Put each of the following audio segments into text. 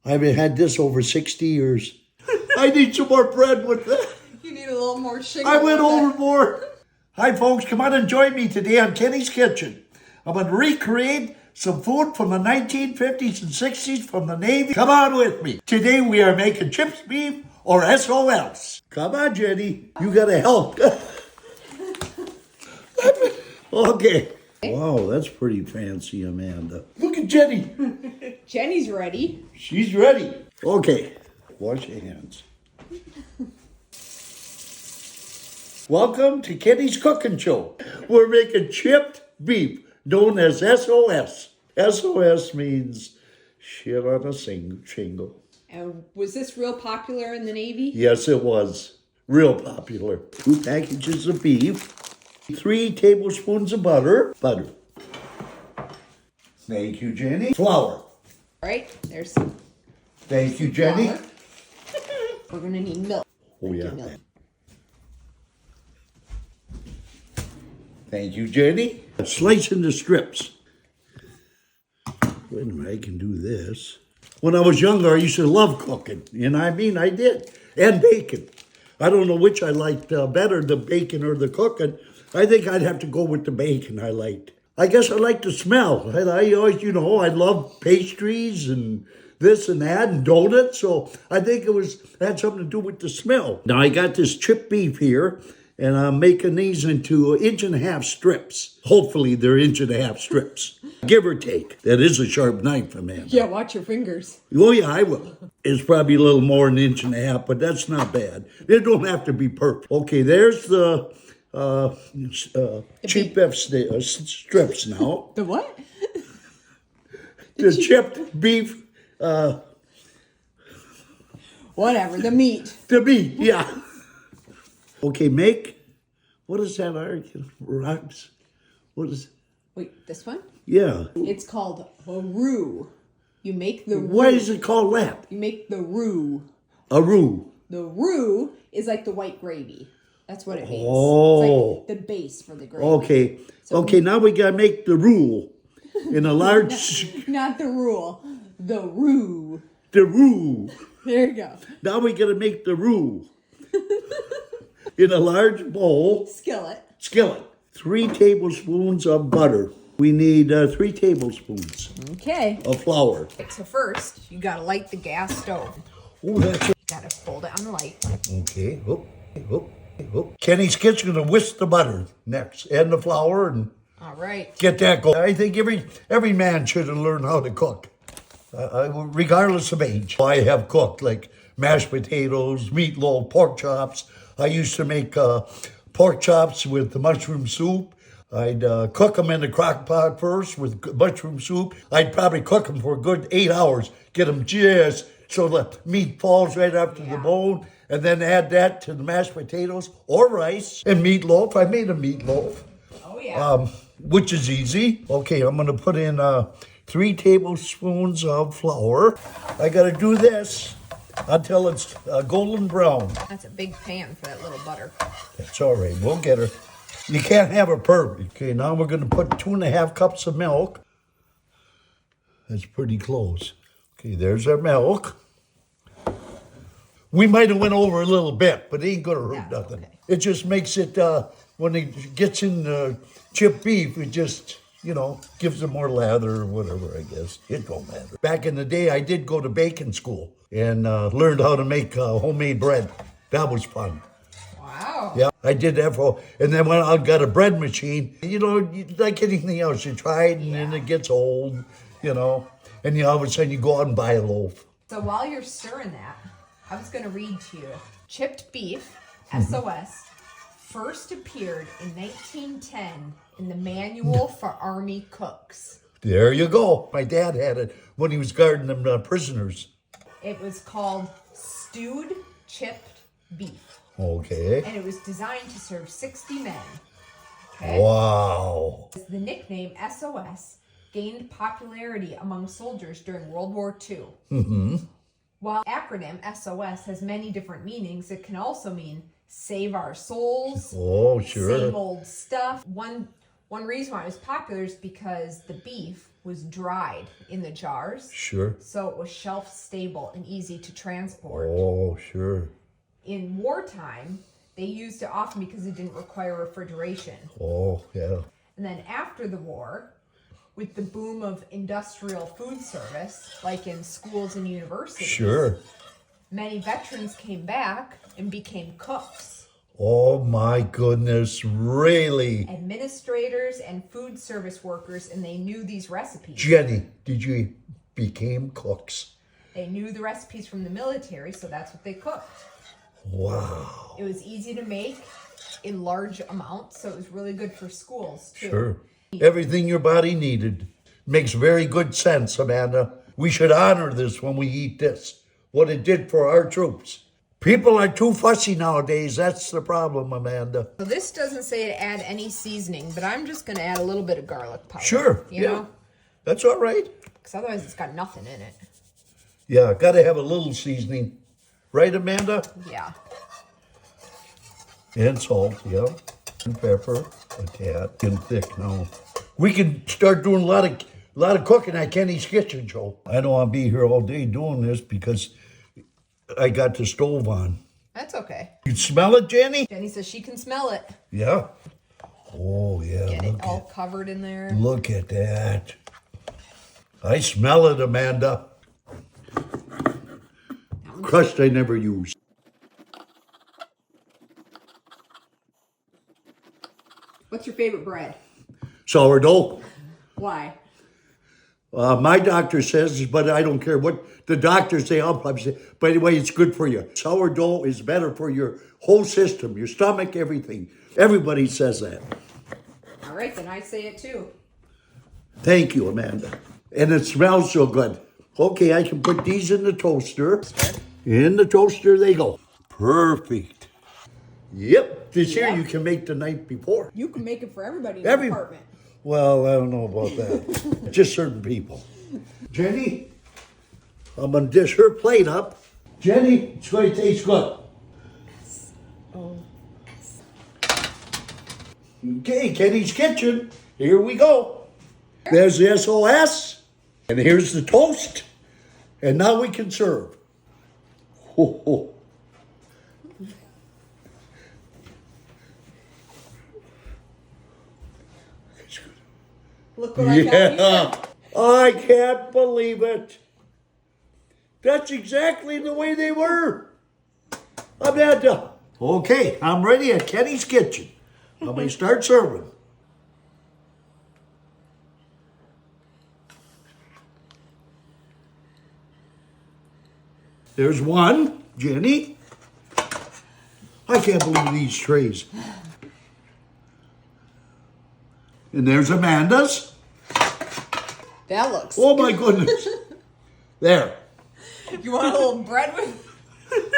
I've had this over 60 years. I need some more bread with that. You need a little more shingle. I went overboard. Hi, folks. Come on and join me today on Kenny's Kitchen. I'm going to recreate some food from the 1950s and 60s from the Navy. Come on with me. Today we are making chips beef or SOS. Come on, Jenny. You got to help. Okay. Wow, that's pretty fancy, Amanda. Look at Jenny. Jenny's ready. She's ready. Okay. Wash your hands. Welcome to Kenny's Cooking Show. We're making chipped beef, known as SOS. SOS means shit on a shingle. And was this real popular in the Navy? Yes, it was. Real popular. 2 packages of beef. 3 tablespoons of butter. Thank you, Jenny. Flour. All right, there's some. Thank you, Jenny. Flour. We're going to need milk. Oh, yeah. Milk. Thank you, Jenny. Slice into strips. Wait a minute, I can do this. When I was younger, I used to love cooking. And I did. And bacon. I don't know which I liked better, the bacon or the cooking. I think I'd have to go with the bacon I liked. I guess I like the smell. I always, I love pastries and this and that and donuts. So I think it had something to do with the smell. Now I got this chipped beef here. And I'm making these into 1.5 inch strips. Hopefully they're 1.5 inch strips. Give or take. That is a sharp knife, Amanda. Yeah, watch your fingers. Oh, yeah, I will. It's probably a little more than 1.5 inches, but that's not bad. They don't have to be perfect. Okay, there's the cheap beef strips now. The what? The chipped beef. Whatever, the meat. The meat, yeah. Okay, what is that? Rocks? What is? Wait, this one? Yeah. It's called a roux. You make the roux. Why is it called that? You make the roux. A roux. The roux is like the white gravy. That's what it means. Oh. It's like the base for the gravy. Okay. So now we got to make the roux in a large... Not the rule. The roux. The roux. There you go. Now we got to make the roux. In a large bowl. Skillet. 3 tablespoons of butter. We need 3 tablespoons. Okay. Of flour. So first, you gotta light the gas stove. Oh, that's it. You gotta fold it on the light. Okay. Kenny's Kitchen gonna whisk the butter next, and the flour, and all right. Get that going. I think every man should have learned how to cook, regardless of age. I have cooked like mashed potatoes, meatloaf, pork chops. I used to make pork chops with the mushroom soup. I'd cook them in the crock pot first with mushroom soup. I'd probably cook them for a good 8 hours. Get them just so the meat falls right after the bone. And then add that to the mashed potatoes or rice and meatloaf. I made a meatloaf. Oh, yeah. Which is easy. Okay, I'm going to put in 3 tablespoons of flour. I got to do this until it's golden brown. That's a big pan for that little butter. That's all right. We'll get her. You can't have her perfect. Okay, now we're going to put 2.5 cups of milk. That's pretty close. Okay, there's our milk. We might have went over a little bit, but it ain't going to hurt nothing. Okay. It just makes it, when it gets in chipped beef, it just, gives it more lather or whatever, I guess. It don't matter. Back in the day, I did go to baking school and learned how to make homemade bread. That was fun. Wow. Yeah, I did that and then when I got a bread machine, like anything else, you try it and then it gets old, and all of a sudden you go out and buy a loaf. So while you're stirring that, I was going to read to you. Chipped beef, SOS, first appeared in 1910 in the Manual for Army Cooks. There you go. My dad had it when he was guarding them prisoners. It was called stewed chipped beef. Okay. And it was designed to serve 60 men. Okay? Wow. The nickname SOS gained popularity among soldiers during World War II. Mm-hmm. While acronym SOS has many different meanings, it can also mean save our souls. Oh, sure. Same old stuff. One reason why it was popular is because the beef was dried in the jars. Sure. So it was shelf stable and easy to transport. Oh, sure. In wartime, they used it often because it didn't require refrigeration. Oh, yeah. And then after the war, with the boom of industrial food service, like in schools and universities, Sure. many veterans came back and became cooks. Oh, my goodness. Really? Administrators and food service workers, and they knew these recipes. Jenny, did you became cooks? They knew the recipes from the military, so that's what they cooked. Wow. It was easy to make in large amounts, so it was really good for schools, too. Sure. Everything your body needed. Makes very good sense, Amanda. We should honor this when we eat this, what it did for our troops. People are too fussy nowadays. That's the problem, Amanda. So this doesn't say to add any seasoning, but I'm just going to add a little bit of garlic powder. Sure. You yeah. know? That's all right. Because otherwise it's got nothing in it. Yeah, got to have a little seasoning. Right, Amanda? Yeah. And salt, yeah. And pepper, a tad, and thick now. We can start doing a lot of cooking at Kenny's Kitchen, Joe. I don't want to be here all day doing this because I got the stove on. That's okay. You smell it, Jenny? Jenny says she can smell it. Yeah. Oh, yeah. Get it all covered in there. Look at that. I smell it, Amanda. Crust I never use. What's your favorite bread? Sourdough. Why? My doctor says, but I don't care what the doctors say. I'll probably say, but anyway, it's good for you. Sourdough is better for your whole system, your stomach, everything. Everybody says that. All right, then I say it too. Thank you, Amanda. And it smells so good. Okay, I can put these in the toaster. In the toaster they go. Perfect. Yep, this here you can make the night before. You can make it for everybody in the apartment. Well, I don't know about that. Just certain people. Jenny, I'm going to dish her plate up. Jenny, it's going to taste good. Oh. Okay, Kenny's Kitchen. Here we go. There's the SOS. And here's the toast. And now we can serve. Ho, ho. Look what I got you. Yeah, I can't believe it. That's exactly the way they were. Amanda. Okay, I'm ready at Kenny's Kitchen. I'm going to start serving. There's one, Jenny. I can't believe these trays. And there's Amanda's. That looks Oh my goodness. There. You want a little bread with?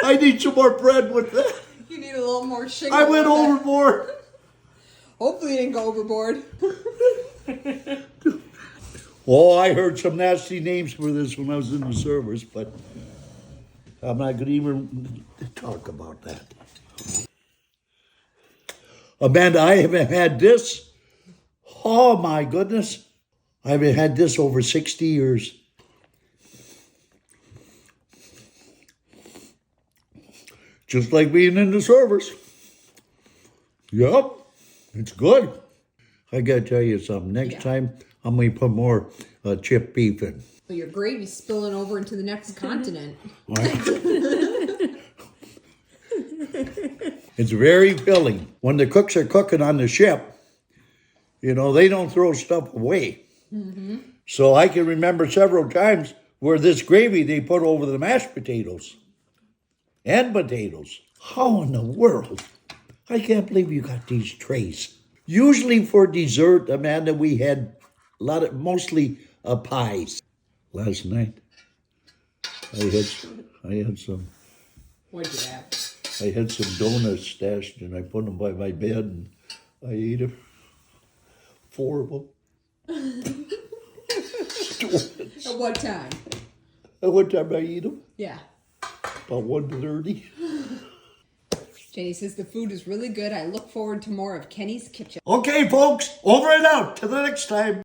I need some more bread with that. You need a little more sugar. I went overboard. Hopefully you didn't go overboard. Oh, I heard some nasty names for this when I was in the service, but I'm not going to even talk about that. Amanda, I haven't had this. Oh my goodness. I haven't had this over 60 years. Just like being in the service. Yep, it's good. I got to tell you something. Next time, I'm going to put more chipped beef in. But your gravy's spilling over into the next continent. It's very filling. When the cooks are cooking on the ship, you know, they don't throw stuff away. Mm-hmm. So I can remember several times where this gravy they put over the mashed potatoes and potatoes. How in the world? I can't believe you got these trays. Usually for dessert, Amanda, we had mostly pies. Last night, I had some. What'd you have? I had some donuts stashed, and I put them by my bed, and I ate them. 4 of them. At what time? At what time I eat them? Yeah. About 1:30. Jenny says the food is really good. I look forward to more of Kenny's Kitchen. Okay, folks, over and out. Till the next time.